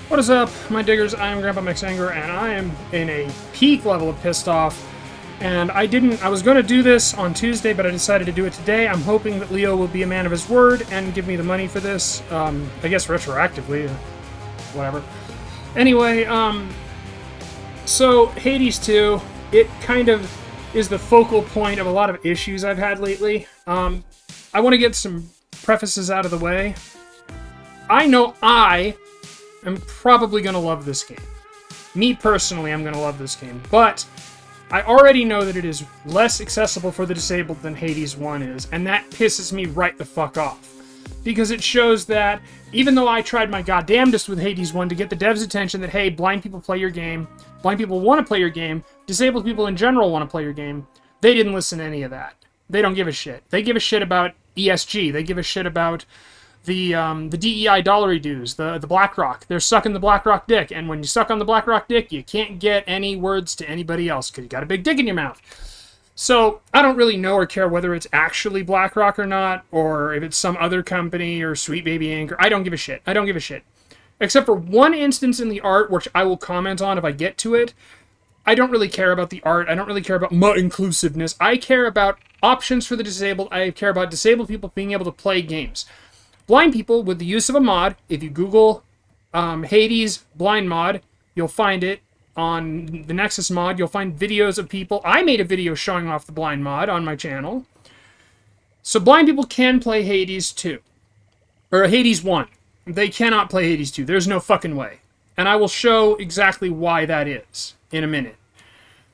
What is up, my diggers? I am Grandpa Mixanger, and I am in a peak level of pissed off. And I was going to do this on Tuesday, but I decided to do it today. I'm hoping that Leo will be a man of his word and give me the money for this. I guess retroactively, whatever. Anyway, so Hades 2, it kind of is the focal point of a lot of issues I've had lately. I want to get some prefaces out of the way. I know I am probably going to love this game. Me personally, I'm going to love this game, but I already know that it is less accessible for the disabled than Hades 1 is, and that pisses me right the fuck off. Because it shows that, even though I tried my goddamnedest with Hades 1 to get the devs' attention that, hey, blind people play your game, blind people want to play your game, disabled people in general want to play your game, they didn't listen to any of that. They don't give a shit. They give a shit about ESG. They give a shit about the DEI dollary dues, the BlackRock. They're sucking the BlackRock dick, and when you suck on the BlackRock dick, you can't get any words to anybody else because you got a big dick in your mouth. So I don't really know or care whether it's actually BlackRock or not, or if it's some other company or Sweet Baby Inc. I don't give a shit. I don't give a shit. Except for one instance in the art, which I will comment on if I get to it. I don't really care about the art. I don't really care about inclusiveness. I care about options for the disabled. I care about disabled people being able to play games. Blind people, with the use of a mod, if you Google Hades blind mod, you'll find it. On the Nexus mod, you'll find videos of people. I made a video showing off the blind mod on my channel. So blind people can play Hades 2. Or Hades 1. They cannot play Hades 2. There's no fucking way. And I will show exactly why that is in a minute.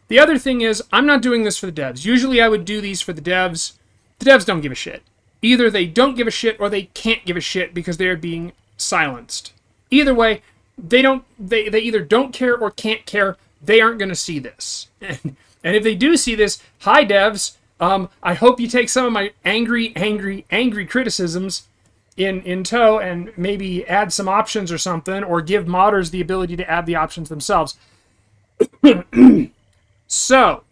The other thing is, I'm not doing this for the devs. Usually I would do these for the devs. The devs don't give a shit. Either they don't give a shit or they can't give a shit because they're being silenced. Either way, they either don't care or can't care. They aren't going to see this. And if they do see this, hi devs, I hope you take some of my angry criticisms in tow and maybe add some options or something, or give modders the ability to add the options themselves. So,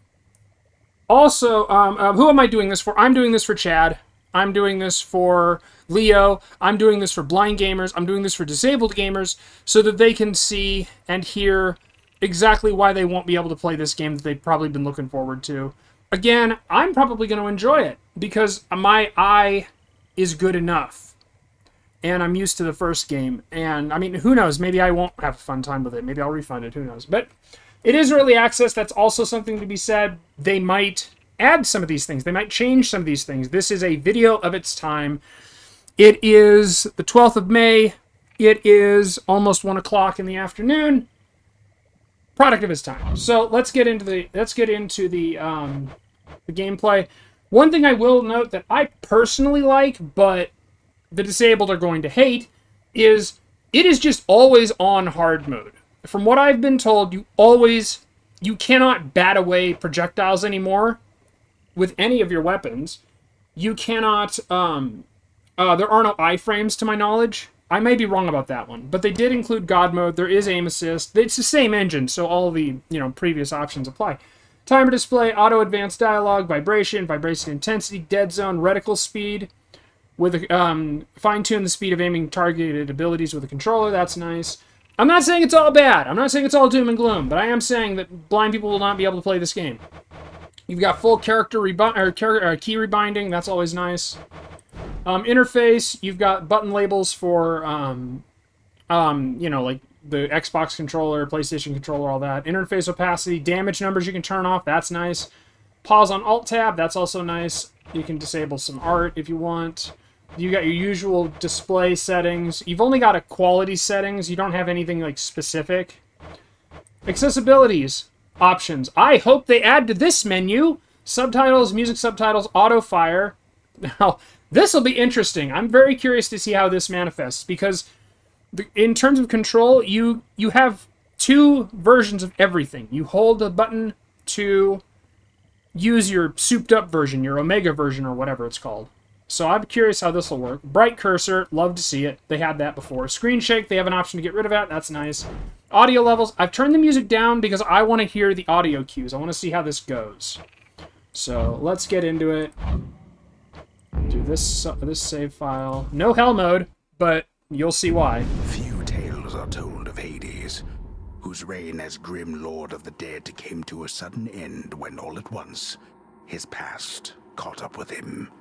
also, who am I doing this for? I'm doing this for Chad. I'm doing this for Leo. I'm doing this for blind gamers. I'm doing this for disabled gamers so that they can see and hear exactly why they won't be able to play this game that they've probably been looking forward to. Again, I'm probably going to enjoy it because my eye is good enough. And I'm used to the first game. And, I mean, who knows? Maybe I won't have a fun time with it. Maybe I'll refund it. Who knows? But it is early access. That's also something to be said. They might add some of these things. They might change some of these things. This is a video of its time. It is the 12th of May. It is almost 1 o'clock in the afternoon. Product of its time. So let's get into the gameplay. One thing I will note that I personally like, but the disabled are going to hate, is it is just always on hard mode. From what I've been told, you cannot bat away projectiles anymore with any of your weapons. You cannot, there are no iframes to my knowledge. I may be wrong about that one, but they did include God mode. There is aim assist. It's the same engine, so all the, previous options apply. Timer display, auto advanced dialogue, vibration intensity, dead zone, reticle speed, with fine-tune the speed of aiming targeted abilities with a controller. That's nice. I'm not saying it's all bad. I'm not saying it's all doom and gloom, but I am saying that blind people will not be able to play this game. You've got full character key rebinding. That's always nice. Interface. You've got button labels for, like the Xbox controller, PlayStation controller, all that. Interface opacity. Damage numbers you can turn off. That's nice. Pause on Alt-Tab. That's also nice. You can disable some art if you want. You got your usual display settings. You've only got a quality settings. You don't have anything like specific. Accessibilities. Options. I hope they add to this menu subtitles, music subtitles, auto fire. Now, this will be interesting. I'm very curious to see how this manifests because in terms of control, you have two versions of everything. You hold the button to use your souped up version, your Omega version or whatever it's called. So I'm curious how this will work. Bright cursor, love to see it. They had that before. Screen shake, they have an option to get rid of that. That's nice. Audio levels, I've turned the music down because I want to hear the audio cues. I want to see how this goes. So let's get into it. Do this save file. No hell mode, but you'll see why. Few tales are told of Hades. whose reign as grim lord of the dead came to a sudden end when all at once his past caught up with him.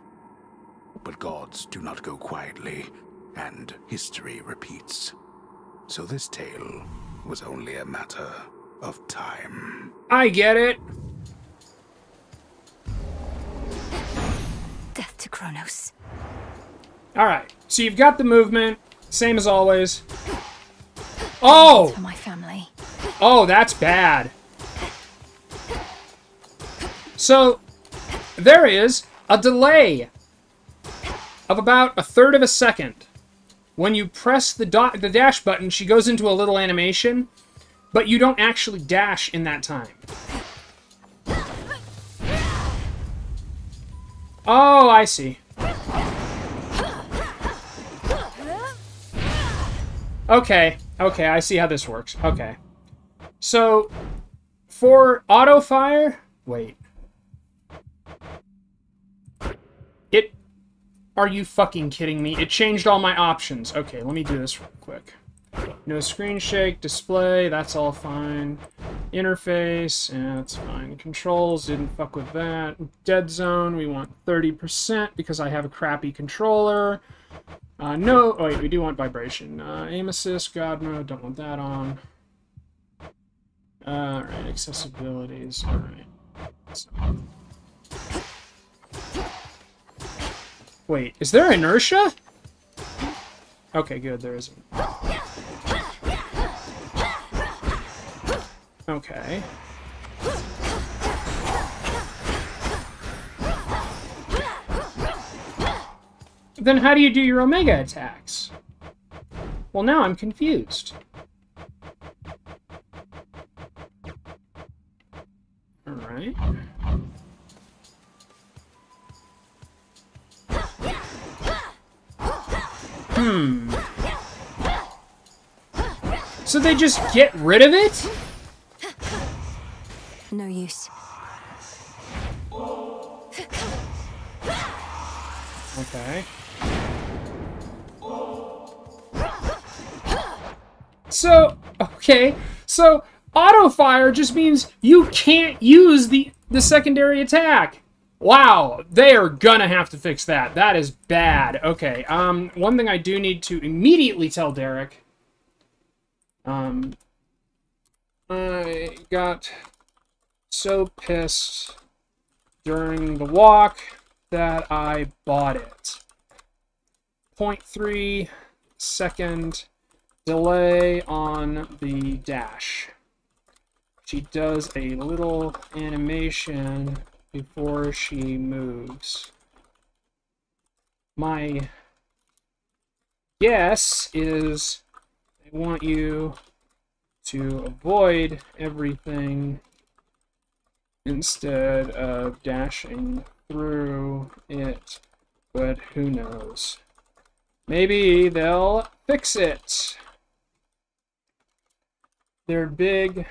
But gods do not go quietly, and history repeats. So this tale was only a matter of time. I get it. Death to Kronos. Alright, so you've got the movement, same as always. Oh! For my family. Oh, that's bad. So, there is a delay of about 1/3 of a second. When you press the dash button, she goes into a little animation, but you don't actually dash in that time. Oh, I see. Okay, I see how this works. Okay. So, for auto fire... Wait. Are you fucking kidding me? It changed all my options. Okay, let me do this real quick. No screen shake, display, that's all fine. Interface, yeah, that's fine. Controls, didn't fuck with that. Dead zone, we want 30% because I have a crappy controller. No, oh wait, we do want vibration. Aim assist, God mode, don't want that on. Alright, accessibilities, alright. So. Wait, is there inertia? Okay, good, there isn't. Okay. Then how do you do your Omega attacks? Well, now I'm confused. Alright. So they just get rid of it? No use. Okay. So, okay. So, auto fire just means you can't use the secondary attack. Wow, they are gonna have to fix that. That is bad. Okay, one thing I do need to immediately tell Derek. I got so pissed during the walk that I bought it. 0.3 second delay on the dash. She does a little animation before she moves. My guess is I want you to avoid everything instead of dashing through it, but who knows? Maybe they'll fix it. Their big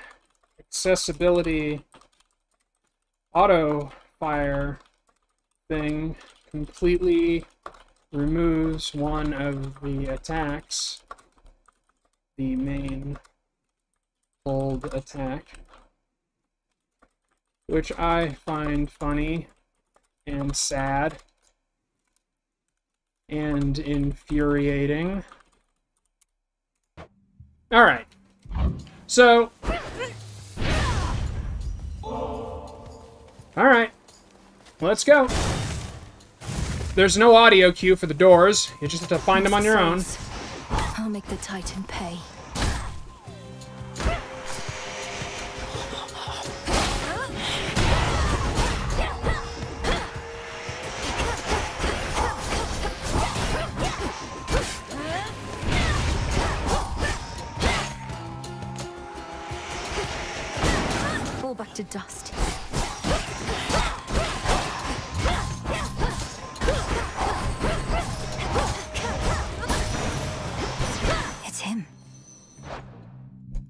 accessibility auto fire thing completely removes one of the attacks, the main hold attack, which I find funny and sad and infuriating. Alright, so alright, let's go. There's no audio cue for the doors. You just have to find them on your own. I'll make the Titan pay. Fall back to dust.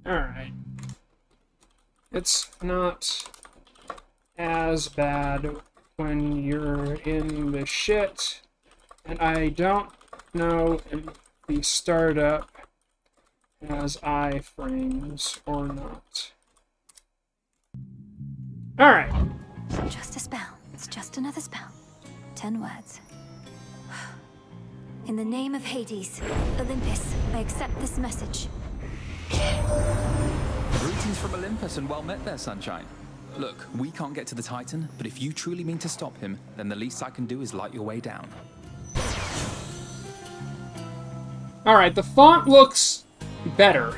Alright. It's not as bad when you're in the shit, and I don't know if the startup as iframes or not. Alright. Just a spell. It's just another spell. 10 words. In the name of Hades, Olympus, I accept this message. Greetings from Olympus and well met there, Sunshine. Look, we can't get to the Titan, but if you truly mean to stop him, then the least I can do is light your way down. Alright, the font looks better.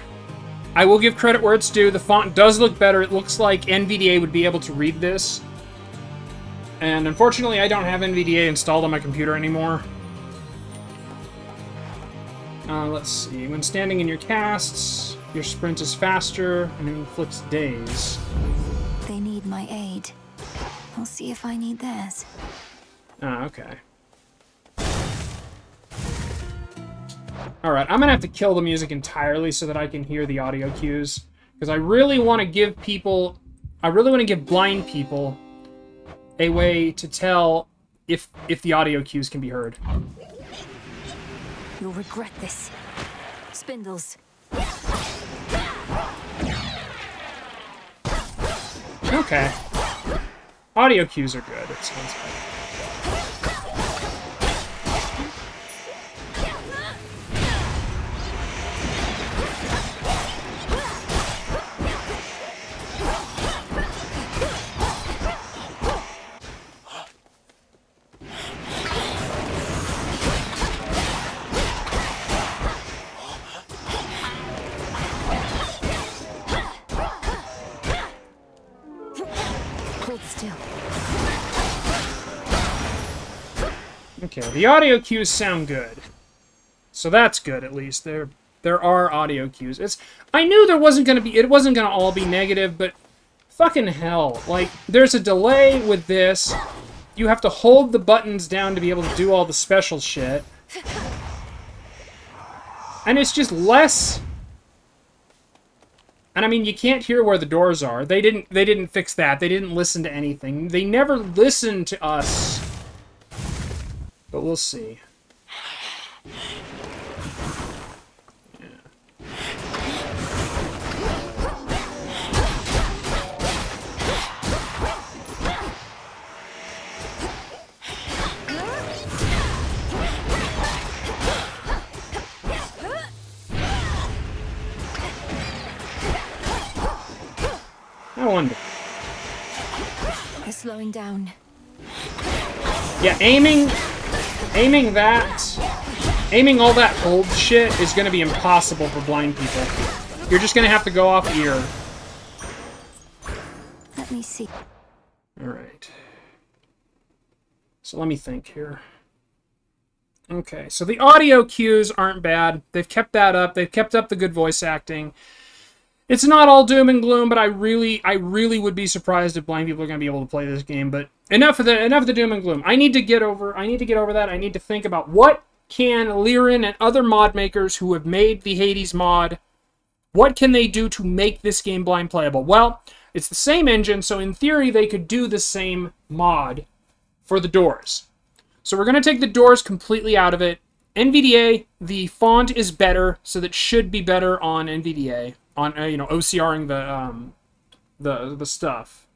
I will give credit where it's due. The font does look better. It looks like NVDA would be able to read this. And unfortunately, I don't have NVDA installed on my computer anymore. Let's see. When standing in your casts, your sprint is faster and it inflicts daze. They need my aid. I'll see if I need theirs. Ah, okay. Alright, I'm gonna have to kill the music entirely so that I can hear the audio cues. Because I really want to give people... I really want to give blind people a way to tell if the audio cues can be heard. You'll regret this. Spindles. Okay. Audio cues are good, it sounds like. Okay, the audio cues sound good. So that's good, at least. There are audio cues. I knew there wasn't gonna be... It wasn't gonna all be negative, but... Fucking hell. Like, there's a delay with this. You have to hold the buttons down to be able to do all the special shit. And it's just less... And I mean, you can't hear where the doors are. They didn't fix that. They didn't listen to anything. They never listened to us. But we'll see. I wonder. They're slowing down. Yeah, aiming all that hold shit is going to be impossible for blind people. You're just going to have to go off ear. Let me see. Alright. So let me think here. Okay, so the audio cues aren't bad. They've kept that up. They've kept up the good voice acting. It's not all doom and gloom, but I really would be surprised if blind people are going to be able to play this game. But enough of the doom and gloom. I need to get over that. I need to think about what can Lirin and other mod makers who have made the Hades mod, what can they do to make this game blind playable? Well, it's the same engine, so in theory they could do the same mod for the doors. So we're going to take the doors completely out of it. NVDA, the font is better, so that should be better on NVDA. On OCRing the stuff.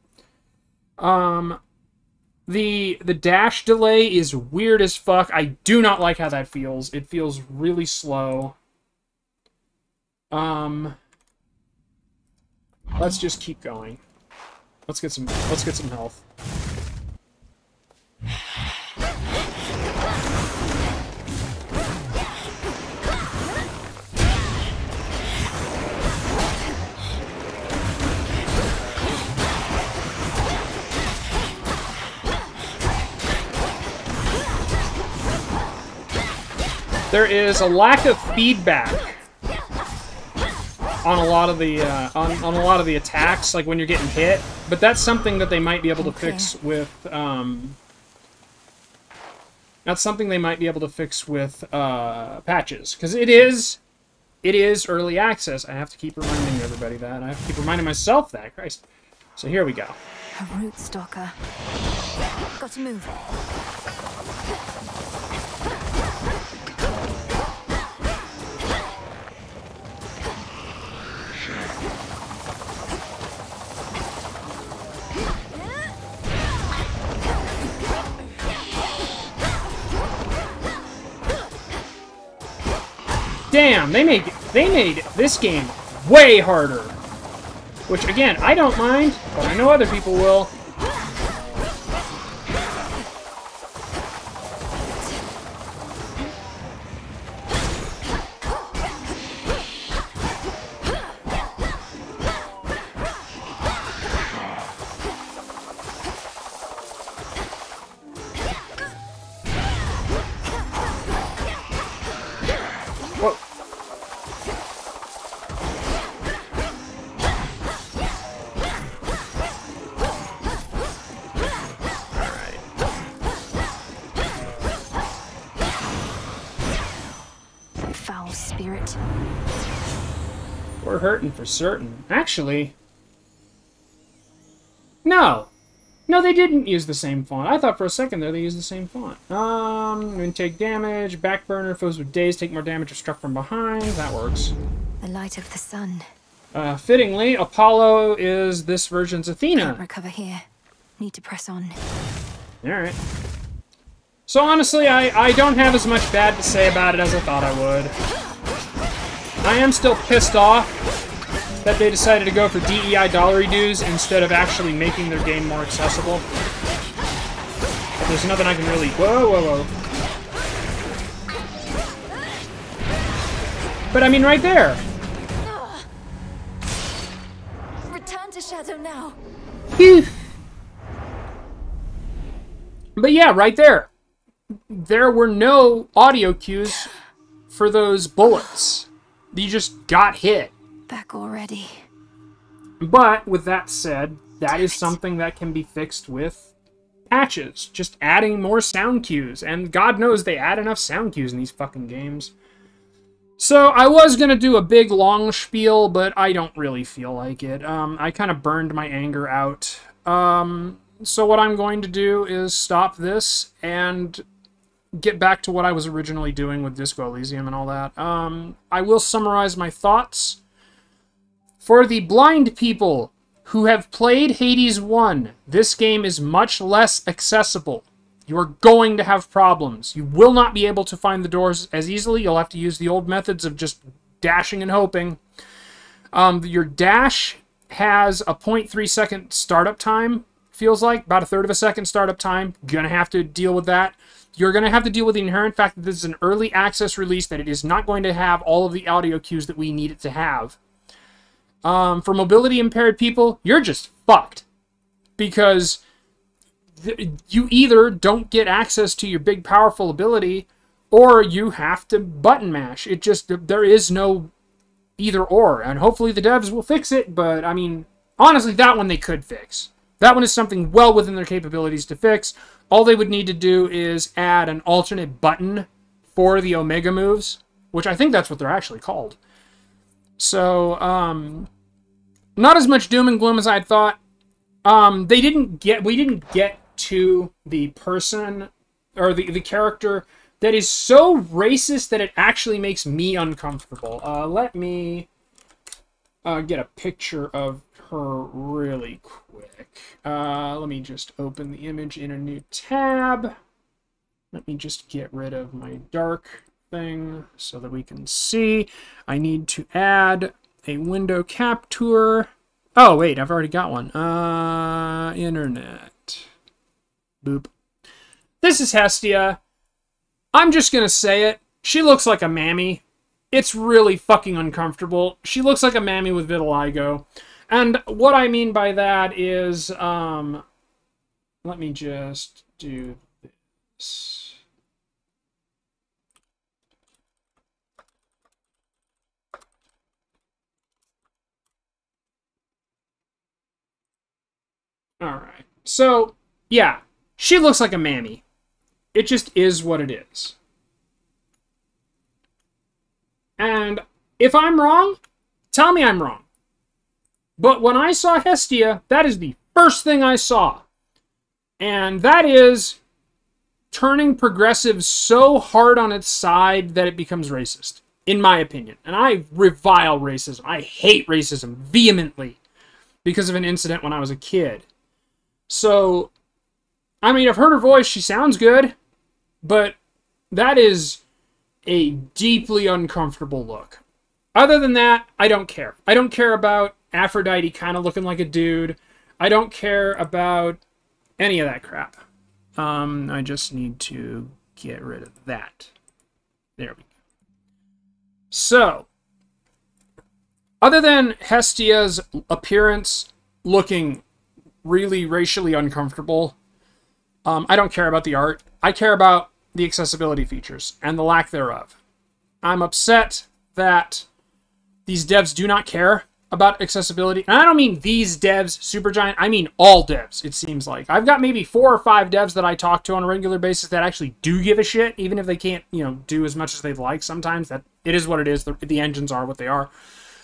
The dash delay is weird as fuck. I do not like how that feels. It feels really slow. Let's just keep going. Let's get some health. There is a lack of feedback on a lot of the attacks, like when you're getting hit. But that's something that they might be able to fix with patches, because it is early access. I have to keep reminding everybody that. I have to keep reminding myself that. Christ. So here we go. A root stalker. Got to move. damn, they made this game way harder. Which, again, I don't mind, but I know other people will. Whoa. Foul spirit. We're hurting for certain. Actually, no. No, they didn't use the same font. I thought for a second there they used the same font. And take damage, backburner, foes with daze take more damage if struck from behind. That works. The light of the sun. Fittingly, Apollo is this version's Athena. Can't recover here. Need to press on. Alright. So honestly, I don't have as much bad to say about it as I thought I would. I am still pissed off that they decided to go for DEI dollary dues instead of actually making their game more accessible. But there's nothing I can really... Whoa, whoa, whoa. But I mean, right there. Return to Shadow now. Phew. But yeah, right there. There were no audio cues for those bullets. You just got hit. Back already. But, with that said, that is something that can be fixed with patches. Just adding more sound cues. And God knows they add enough sound cues in these fucking games. So, I was going to do a big, long spiel, but I don't really feel like it. I kind of burned my anger out. So what I'm going to do is stop this and get back to what I was originally doing with Disco Elysium and all that. I will summarize my thoughts. For the blind people who have played Hades 1, this game is much less accessible. You are going to have problems. You will not be able to find the doors as easily. You'll have to use the old methods of just dashing and hoping. Your dash has a 0.3 second startup time, feels like. About a third of a second startup time. Gonna have to deal with that. You're going to have to deal with the inherent fact that this is an early access release, that it is not going to have all of the audio cues that we need it to have. For mobility-impaired people, you're just fucked. Because you either don't get access to your big, powerful ability, or you have to button mash. It just, there is no either or. And hopefully the devs will fix it, but, I mean, honestly, that one they could fix. That one is something well within their capabilities to fix. All they would need to do is add an alternate button for the Omega moves, which I think that's what they're actually called. So, not as much doom and gloom as I thought. We didn't get to the person, or the character that is so racist that it actually makes me uncomfortable. Let me get a picture of her really quick. Let me just open the image in a new tab. Let me just get rid of my dark thing so that we can see. I need to add a window capture. Oh, wait, I've already got one. Internet. Boop. This is Hestia. I'm just gonna say it. She looks like a mammy. It's really fucking uncomfortable. She looks like a mammy with vitiligo. And what I mean by that is, let me just do this. Alright. So, yeah. She looks like a mammy. It just is what it is. And if I'm wrong, tell me I'm wrong. But when I saw Hestia, that is the first thing I saw. And that is turning progressive so hard on its side that it becomes racist, in my opinion. And I revile racism. I hate racism vehemently because of an incident when I was a kid. So, I mean, I've heard her voice. She sounds good. But that is a deeply uncomfortable look. Other than that, I don't care. I don't care about Aphrodite kind of looking like a dude. I don't care about any of that crap. I just need to get rid of that. There we go. So, other than Hestia's appearance looking really racially uncomfortable, I don't care about the art. I care about the accessibility features and the lack thereof. I'm upset that these devs do not care about accessibility. And I don't mean these devs, Supergiant. I mean all devs, it seems like. I've got maybe 4 or 5 devs that I talk to on a regular basis that actually do give a shit, even if they can't, you know, do as much as they'd like sometimes. That it is what it is. The engines are what they are.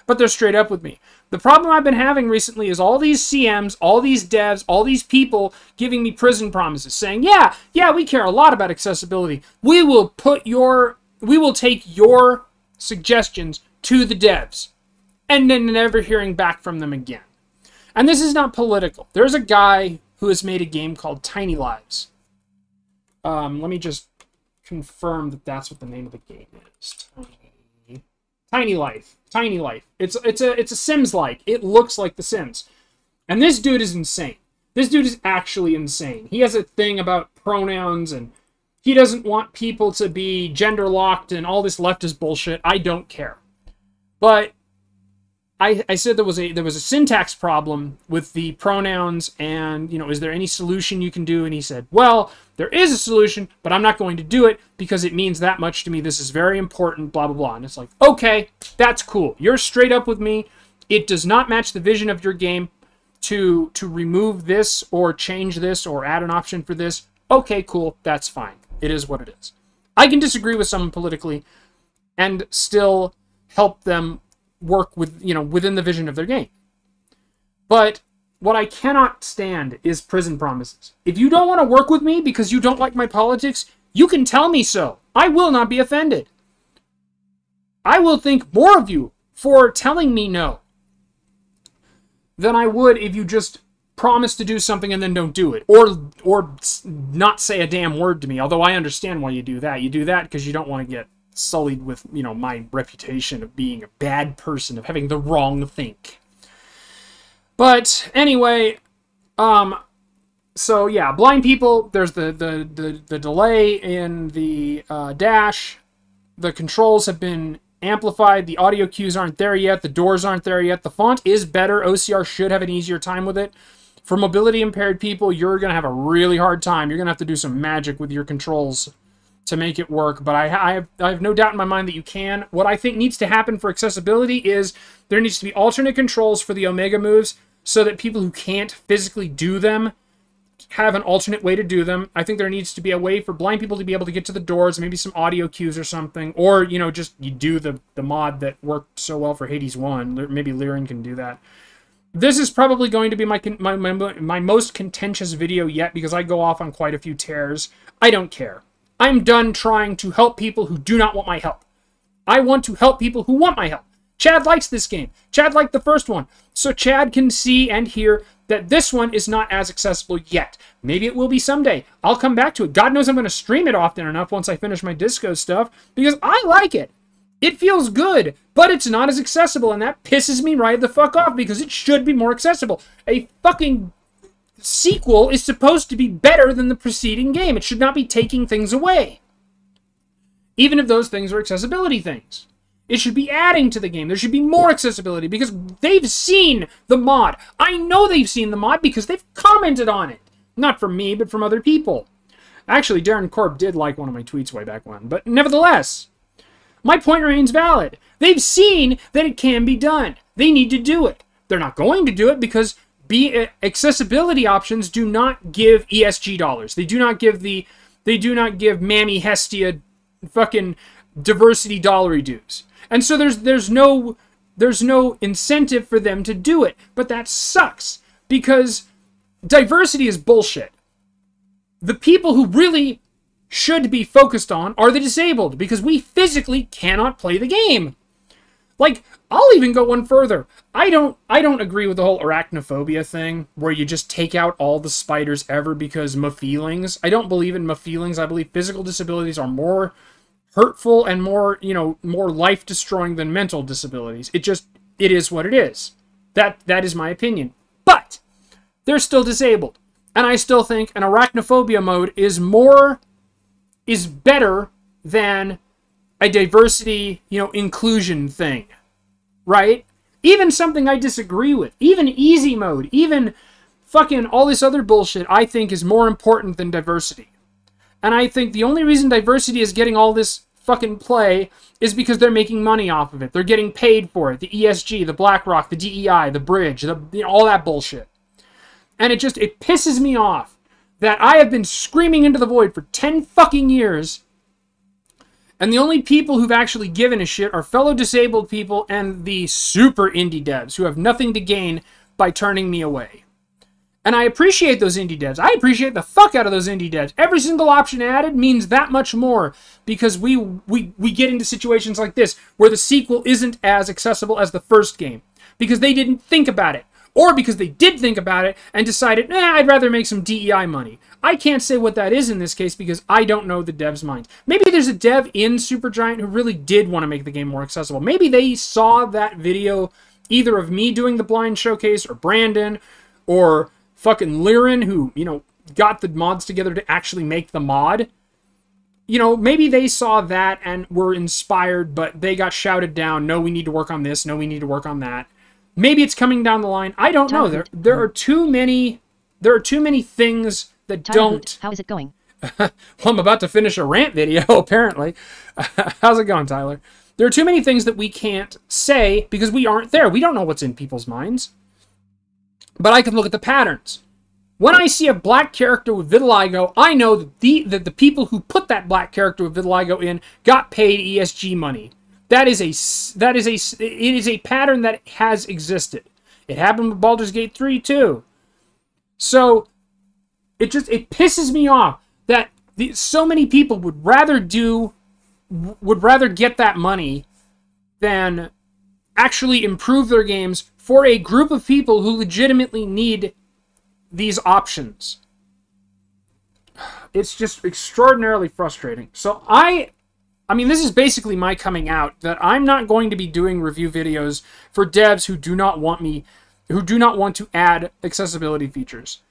But they're straight up with me. The problem I've been having recently is all these CMs, all these devs, all these people giving me prison promises saying, yeah, we care a lot about accessibility. We will take your suggestions to the devs. And then never hearing back from them again. And this is not political. There's a guy who has made a game called Tiny Lives. Let me just confirm that that's what the name of the game is. Tiny Life. Tiny Life. It's a Sims-like. It looks like The Sims. And this dude is insane. This dude is actually insane. He has a thing about pronouns, and he doesn't want people to be gender-locked and all this leftist bullshit. I don't care. But I said there was a syntax problem with the pronouns, and, you know, is there any solution you can do? And he said, well, there is a solution, but I'm not going to do it because it means that much to me. This is very important, blah, blah, blah. And it's like, okay, that's cool. You're straight up with me. It does not match the vision of your game to remove this or change this or add an option for this. Okay, cool. That's fine. It is what it is. I can disagree with someone politically and still help them work with, you know, within the vision of their game. But what I cannot stand is prison promises. If you don't want to work with me because you don't like my politics, you can tell me so. I will not be offended. I will think more of you for telling me no than I would if you just promise to do something and then don't do it, or not say a damn word to me. Although I understand why you do that. You do that because you don't want to get sullied with, you know, my reputation of being a bad person, of having the wrong think. But anyway, so yeah, blind people, there's the delay in the dash. The controls have been amplified. The audio cues aren't there yet. The doors aren't there yet. The font is better. OCR should have an easier time with it. For mobility-impaired people, you're going to have a really hard time. You're going to have to do some magic with your controls to make it work, but I have no doubt in my mind that you can. What I think needs to happen for accessibility is there needs to be alternate controls for the Omega moves so that people who can't physically do them have an alternate way to do them. I think there needs to be a way for blind people to be able to get to the doors, maybe some audio cues or something, or, you know, just you do the mod that worked so well for Hades 1. Maybe Liren can do that. This is probably going to be my most contentious video yet because I go off on quite a few tears. I don't care. I'm done trying to help people who do not want my help. I want to help people who want my help. Chad likes this game. Chad liked the first one. So Chad can see and hear that this one is not as accessible yet. Maybe it will be someday. I'll come back to it. God knows I'm going to stream it often enough once I finish my disco stuff because I like it. It feels good, but it's not as accessible, and that pisses me right the fuck off because it should be more accessible. A fucking sequel is supposed to be better than the preceding game. It should not be taking things away, even if those things are accessibility things. It should be adding to the game. There should be more accessibility because they've seen the mod. I know they've seen the mod because they've commented on it. Not from me, but from other people. Actually, Darren Korb did like one of my tweets way back when, but nevertheless, my point remains valid. They've seen that it can be done. They need to do it. They're not going to do it because accessibility options do not give ESG dollars. They do not give Mammy Hestia fucking diversity dollary dues. And so there's no incentive for them to do it. But that sucks because diversity is bullshit. The people who really should be focused on are the disabled because we physically cannot play the game. Like, I'll even go one further. I don't agree with the whole arachnophobia thing, where you just take out all the spiders ever because my feelings. I don't believe in my feelings. I believe physical disabilities are more hurtful and more, you know, more life-destroying than mental disabilities. It is what it is. That is my opinion. But they're still disabled. And I still think an arachnophobia mode is better than a diversity, you know, inclusion thing. Right? Even something I disagree with. Even easy mode. Even fucking all this other bullshit I think is more important than diversity. And I think the only reason diversity is getting all this fucking play is because they're making money off of it. They're getting paid for it. The ESG, the BlackRock, the DEI, the Bridge, all that bullshit. And it pisses me off that I have been screaming into the void for 10 fucking years, and the only people who've actually given a shit are fellow disabled people and the super indie devs who have nothing to gain by turning me away. And I appreciate those indie devs. I appreciate the fuck out of those indie devs. Every single option added means that much more because we get into situations like this where the sequel isn't as accessible as the first game because they didn't think about it. Or because they did think about it and decided, I'd rather make some DEI money. I can't say what that is in this case because I don't know the dev's minds. Maybe there's a dev in Supergiant who really did want to make the game more accessible. Maybe they saw that video either of me doing the blind showcase or Brandon or fucking Liren who, you know, got the mods together to actually make the mod. You know, maybe they saw that and were inspired, but they got shouted down, no, we need to work on this, no, we need to work on that. Maybe it's coming down the line. I don't know. There are too many things that don't. How is it going? Well, I'm about to finish a rant video, apparently. How's it going, Tyler? There are too many things that we can't say because we aren't there. We don't know what's in people's minds. But I can look at the patterns. When I see a black character with vitiligo, I know that the people who put that black character with vitiligo in got paid ESG money. It is a pattern that has existed. It happened with Baldur's Gate 3 too. So it pisses me off that so many people would rather get that money than actually improve their games for a group of people who legitimately need these options. It's just extraordinarily frustrating. So I mean, this is basically my coming out that I'm not going to be doing review videos for devs who do not want to add accessibility features.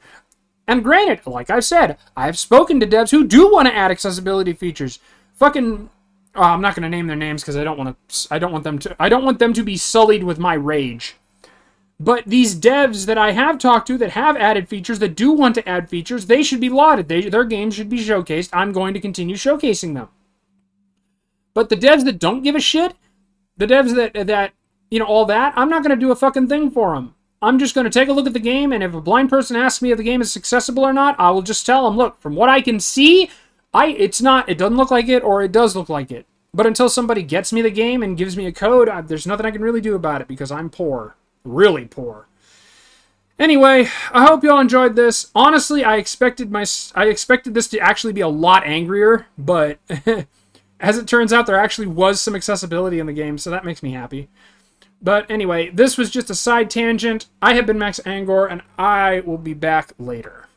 And granted, like I've said, I've spoken to devs who do want to add accessibility features. Fucking, I'm not going to name their names because I don't want them to be sullied with my rage. But these devs that I have talked to that have added features, that do want to add features, they should be lauded. Their games should be showcased. I'm going to continue showcasing them. But the devs that don't give a shit, the devs that you know, all that, I'm not going to do a fucking thing for them. I'm just going to take a look at the game, and if a blind person asks me if the game is accessible or not, I will just tell them, look, from what I can see, it doesn't look like it, or it does look like it. But until somebody gets me the game and gives me a code, there's nothing I can really do about it, because I'm poor. Really poor. Anyway, I hope y'all enjoyed this. Honestly, I expected this to actually be a lot angrier, but as it turns out, there actually was some accessibility in the game, so that makes me happy. But anyway, this was just a side tangent. I have been Max Angor, and I will be back later.